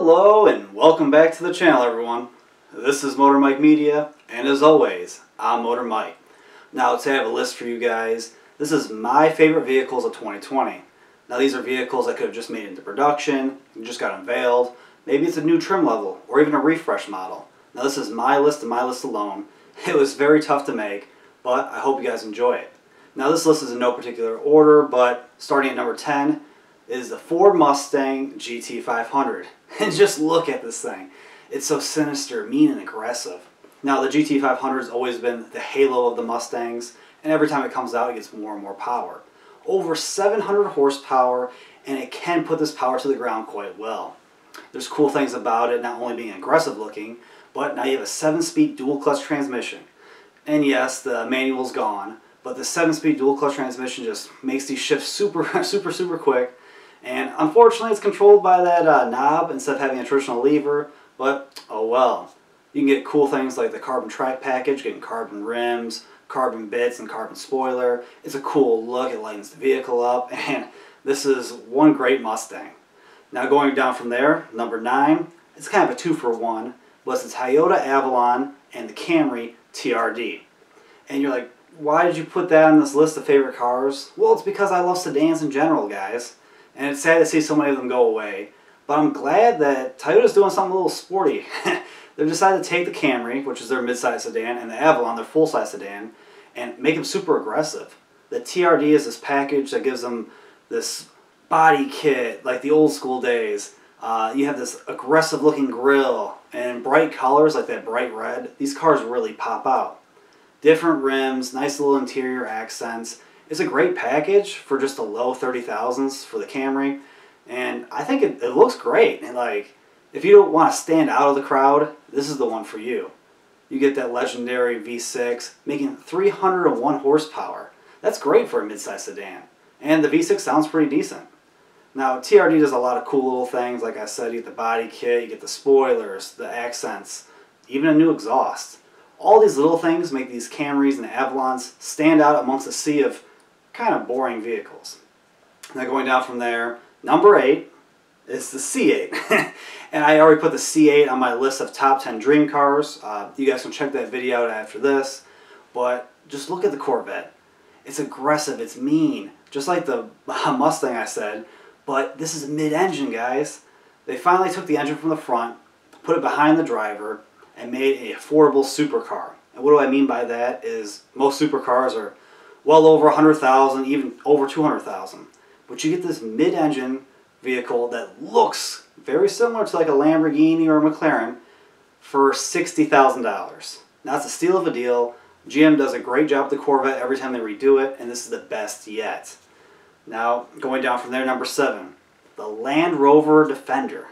Hello and welcome back to the channel, everyone. This is Motor Mike Media, and as always, I'm Motor Mike. Now today I have a list for you guys. This is my favorite vehicles of 2020. Now these are vehicles I could have just made into production, just got unveiled. Maybe it's a new trim level, or even a refresh model. Now this is my list and my list alone. It was very tough to make, but I hope you guys enjoy it. Now this list is in no particular order, but starting at number 10 is the Ford Mustang GT500. And just look at this thing. It's so sinister, mean, and aggressive. Now the GT500 has always been the halo of the Mustangs, and every time it comes out it gets more and more power. Over 700 horsepower, and it can put this power to the ground quite well. There's cool things about it, not only being aggressive looking, but now you have a 7-speed dual clutch transmission. And yes, the manual's gone, but the 7-speed dual clutch transmission just makes these shifts super quick. And unfortunately it's controlled by that knob instead of having a traditional lever, but oh well. You can get cool things like the carbon track package, getting carbon rims, carbon bits, and carbon spoiler. It's a cool look, it lightens the vehicle up, and this is one great Mustang. Now going down from there, number 9, it's kind of a 2-for-1, but it's the Toyota Avalon and the Camry TRD. And you're like, why did you put that on this list of favorite cars? Well, it's because I love sedans in general, guys. And it's sad to see so many of them go away. But I'm glad that Toyota's doing something a little sporty. They've decided to take the Camry, which is their mid-size sedan, and the Avalon, their full-size sedan, and make them super aggressive. The TRD is this package that gives them this body kit, like the old school days. You have this aggressive-looking grille, and bright colors like that bright red. These cars really pop out. Different rims, nice little interior accents. It's a great package for just the low 30,000s for the Camry, and I think it looks great. And like, if you don't want to stand out of the crowd, this is the one for you. You get that legendary V6 making 301 horsepower. That's great for a midsize sedan, and the V6 sounds pretty decent. Now TRD does a lot of cool little things. Like I said, you get the body kit, you get the spoilers, the accents, even a new exhaust. All these little things make these Camrys and Avalons stand out amongst a sea of kind of boring vehicles. Now going down from there, number 8 is the C8. And I already put the C8 on my list of top 10 dream cars. You guys can check that video out after this. But just look at the Corvette. It's aggressive, it's mean, just like the Mustang I said, but this is a mid-engine, guys. They finally took the engine from the front, put it behind the driver, and made an affordable supercar. And what do I mean by that is most supercars are well over 100,000, even over 200,000. But you get this mid-engine vehicle that looks very similar to like a Lamborghini or a McLaren for $60,000. Now it's a steal of a deal. GM does a great job with the Corvette every time they redo it, and this is the best yet. Now going down from there, number 7, the Land Rover Defender.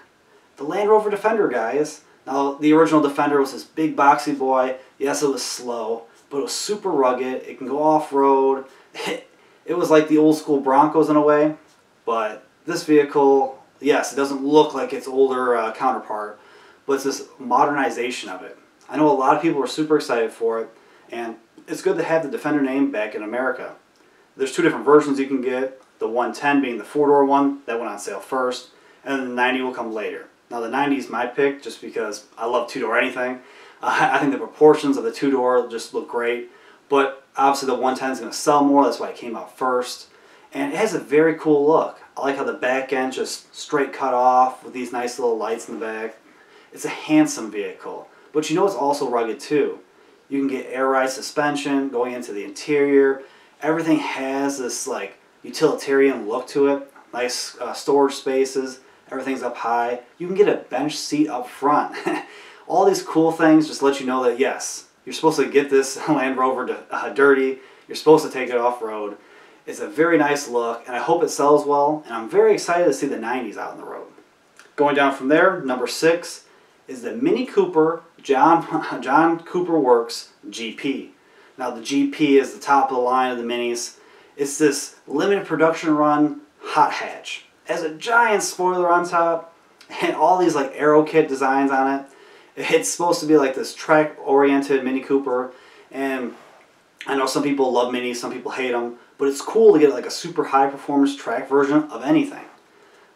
The Land Rover Defender, guys. Now the original Defender was this big boxy boy. Yes, it was slow, but it was super rugged. It can go off-road. It was like the old school Broncos in a way. But this vehicle, yes, it doesn't look like its older counterpart, but it's this modernization of it. I know a lot of people were super excited for it, and it's good to have the Defender name back in America. There's 2 different versions you can get. The 110 being the 4-door one, that went on sale first, and then the 90 will come later. Now the 90 is my pick just because I love 2-door anything. I think the proportions of the 2-door just look great, but obviously the 110 is going to sell more, that's why it came out first. And it has a very cool look. I like how the back end just straight cut off with these nice little lights in the back. It's a handsome vehicle, but you know it's also rugged too. You can get air ride suspension going into the interior. Everything has this like utilitarian look to it. Nice storage spaces. Everything's up high. You can get a bench seat up front. All these cool things just let you know that yes, you're supposed to get this Land Rover dirty. You're supposed to take it off-road. It's a very nice look, and I hope it sells well, and I'm very excited to see the 90s out on the road. Going down from there, number 6 is the Mini Cooper John Cooper Works GP. Now the GP is the top of the line of the Minis. It's this limited production run hot hatch. It has a giant spoiler on top, and all these like aero kit designs on it. It's supposed to be like this track-oriented Mini Cooper, and I know some people love Minis, some people hate them, but it's cool to get like a super high-performance track version of anything.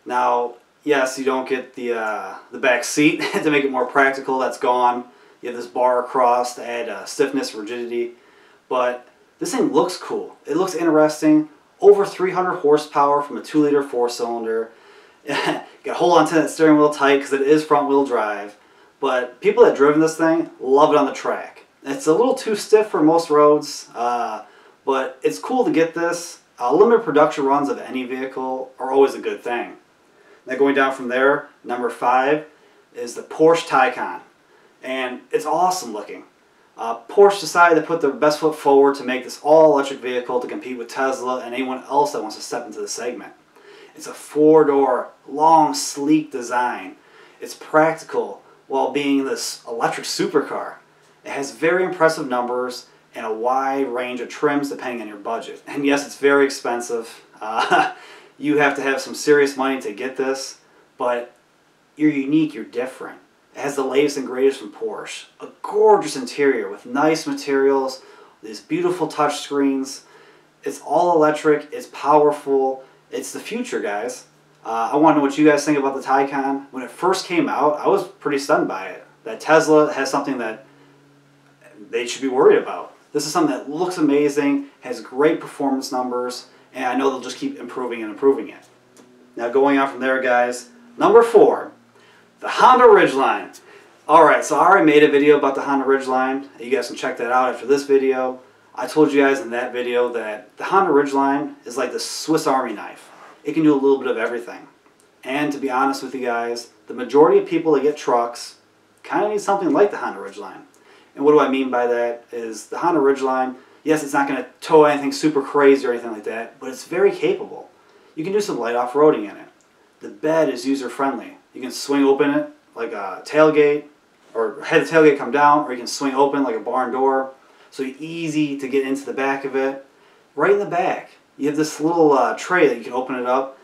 Now, yes, you don't get the back seat to make it more practical. That's gone. You have this bar across to add stiffness, rigidity. But this thing looks cool. It looks interesting. Over 300 horsepower from a 2-liter 4-cylinder. You got to hold on to that steering wheel tight because it is front-wheel drive. But people that have driven this thing love it on the track. It's a little too stiff for most roads, but it's cool to get this. Limited production runs of any vehicle are always a good thing. Now going down from there, number 5 is the Porsche Taycan. And it's awesome looking. Porsche decided to put their best foot forward to make this all-electric vehicle to compete with Tesla and anyone else that wants to step into the segment. It's a 4-door, long, sleek design. It's practical while being this electric supercar. It has very impressive numbers and a wide range of trims depending on your budget. And yes, it's very expensive. You have to have some serious money to get this, but you're unique, you're different. It has the latest and greatest from Porsche. A gorgeous interior with nice materials, these beautiful touch screens. It's all electric, it's powerful, it's the future, guys. I want to know what you guys think about the Taycan. When it first came out, I was pretty stunned by it. That Tesla has something that they should be worried about. This is something that looks amazing, has great performance numbers, and I know they'll just keep improving and improving it. Now going on from there, guys, number 4. The Honda Ridgeline. Alright, so I already made a video about the Honda Ridgeline. You guys can check that out after this video. I told you guys in that video that the Honda Ridgeline is like the Swiss Army knife. It can do a little bit of everything. And to be honest with you guys, the majority of people that get trucks kind of need something like the Honda Ridgeline. And what do I mean by that is the Honda Ridgeline, yes, it's not going to tow anything super crazy or anything like that, but it's very capable. You can do some light off-roading in it. The bed is user-friendly. You can swing open it like a tailgate, or have the tailgate come down, or you can swing open like a barn door. So easy to get into the back of it. Right in the back, you have this little tray that you can open it up.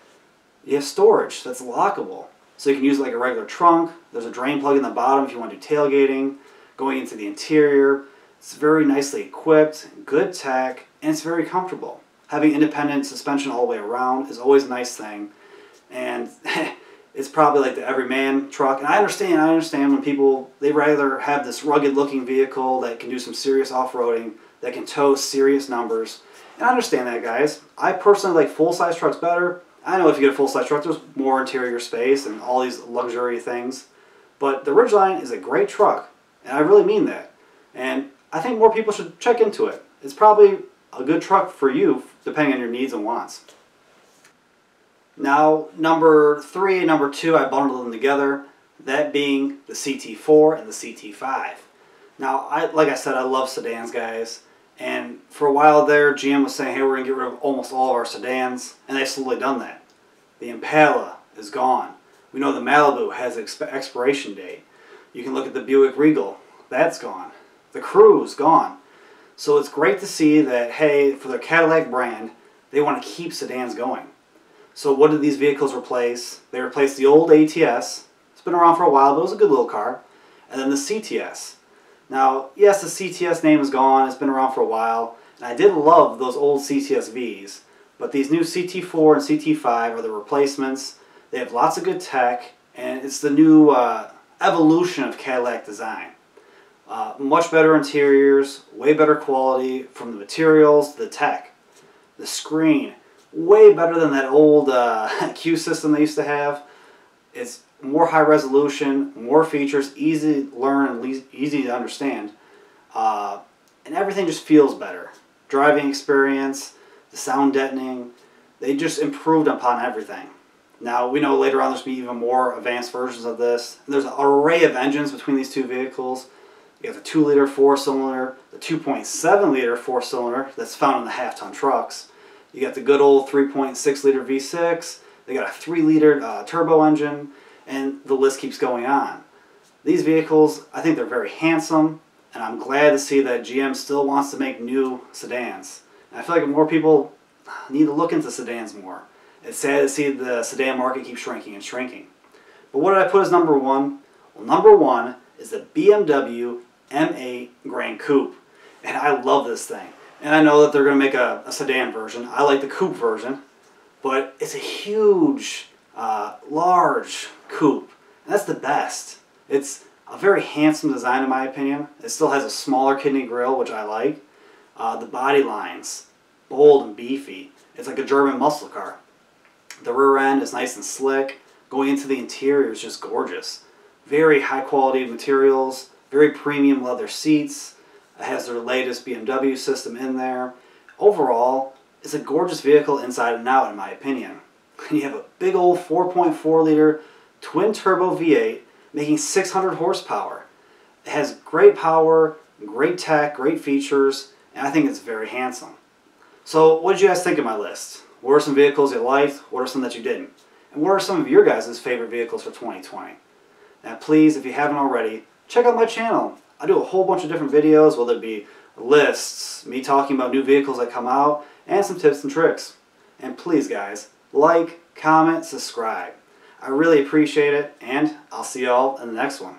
You have storage that's lockable. So you can use it like a regular trunk. There's a drain plug in the bottom if you want to do tailgating. Going into the interior, it's very nicely equipped, good tech, and it's very comfortable. Having independent suspension all the way around is always a nice thing. And it's probably like the everyman truck. And I understand when people, they rather have this rugged looking vehicle that can do some serious off-roading, that can tow serious numbers. And I understand that, guys. I personally like full-size trucks better. I know if you get a full-size truck, there's more interior space and all these luxury things. But the Ridgeline is a great truck. And I really mean that. And I think more people should check into it. It's probably a good truck for you, depending on your needs and wants. Now, number 3 and number 2, I bundled them together. That being the CT4 and the CT5. Now, like I said, I love sedans, guys. And for a while there, GM was saying, hey, we're going to get rid of almost all of our sedans. And they've slowly done that. The Impala is gone. We know the Malibu has an expiration date. You can look at the Buick Regal. That's gone. The Cruze, gone. So it's great to see that, hey, for their Cadillac brand, they want to keep sedans going. So what did these vehicles replace? They replaced the old ATS. It's been around for a while, but it was a good little car. And then the CTS. Now, yes, the CTS name is gone. It's been around for a while. And I did love those old CTS-Vs. But these new CT4 and CT5 are the replacements. They have lots of good tech. And it's the new evolution of Cadillac design. Much better interiors, way better quality from the materials to the tech. The screen, way better than that old Q system they used to have. It's more high resolution, more features, easy to learn and easy to understand. And everything just feels better. Driving experience, the sound deadening, they just improved upon everything. Now, we know later on there's going to be even more advanced versions of this. And there's an array of engines between these two vehicles. You have the 2-liter 4-cylinder, the 2.7-liter 4-cylinder that's found in the half-ton trucks. You got the good old 3.6-liter V6. They got a 3-liter turbo engine, and the list keeps going on. These vehicles, I think they're very handsome, and I'm glad to see that GM still wants to make new sedans. And I feel like more people need to look into sedans more. It's sad to see the sedan market keep shrinking and shrinking. But what did I put as number 1? Well, number 1 is the BMW M8 Grand Coupe. And I love this thing. And I know that they're going to make a sedan version. I like the coupe version. But it's a huge large coupe. And that's the best. It's a very handsome design in my opinion. It still has a smaller kidney grille, which I like. The body lines, bold and beefy. It's like a German muscle car. The rear end is nice and slick. Going into the interior is just gorgeous. Very high quality materials, very premium leather seats. It has their latest BMW system in there. Overall, it's a gorgeous vehicle inside and out in my opinion. And you have a big old 4.4 liter twin turbo V8 making 600 horsepower. It has great power, great tech, great features, and I think it's very handsome. So what did you guys think of my list? What are some vehicles you liked? What are some that you didn't? And what are some of your guys' favorite vehicles for 2020? Now please, if you haven't already, check out my channel. I do a whole bunch of different videos, whether it be lists, me talking about new vehicles that come out, and some tips and tricks. And please guys, like, comment, subscribe. I really appreciate it, and I'll see y'all in the next one.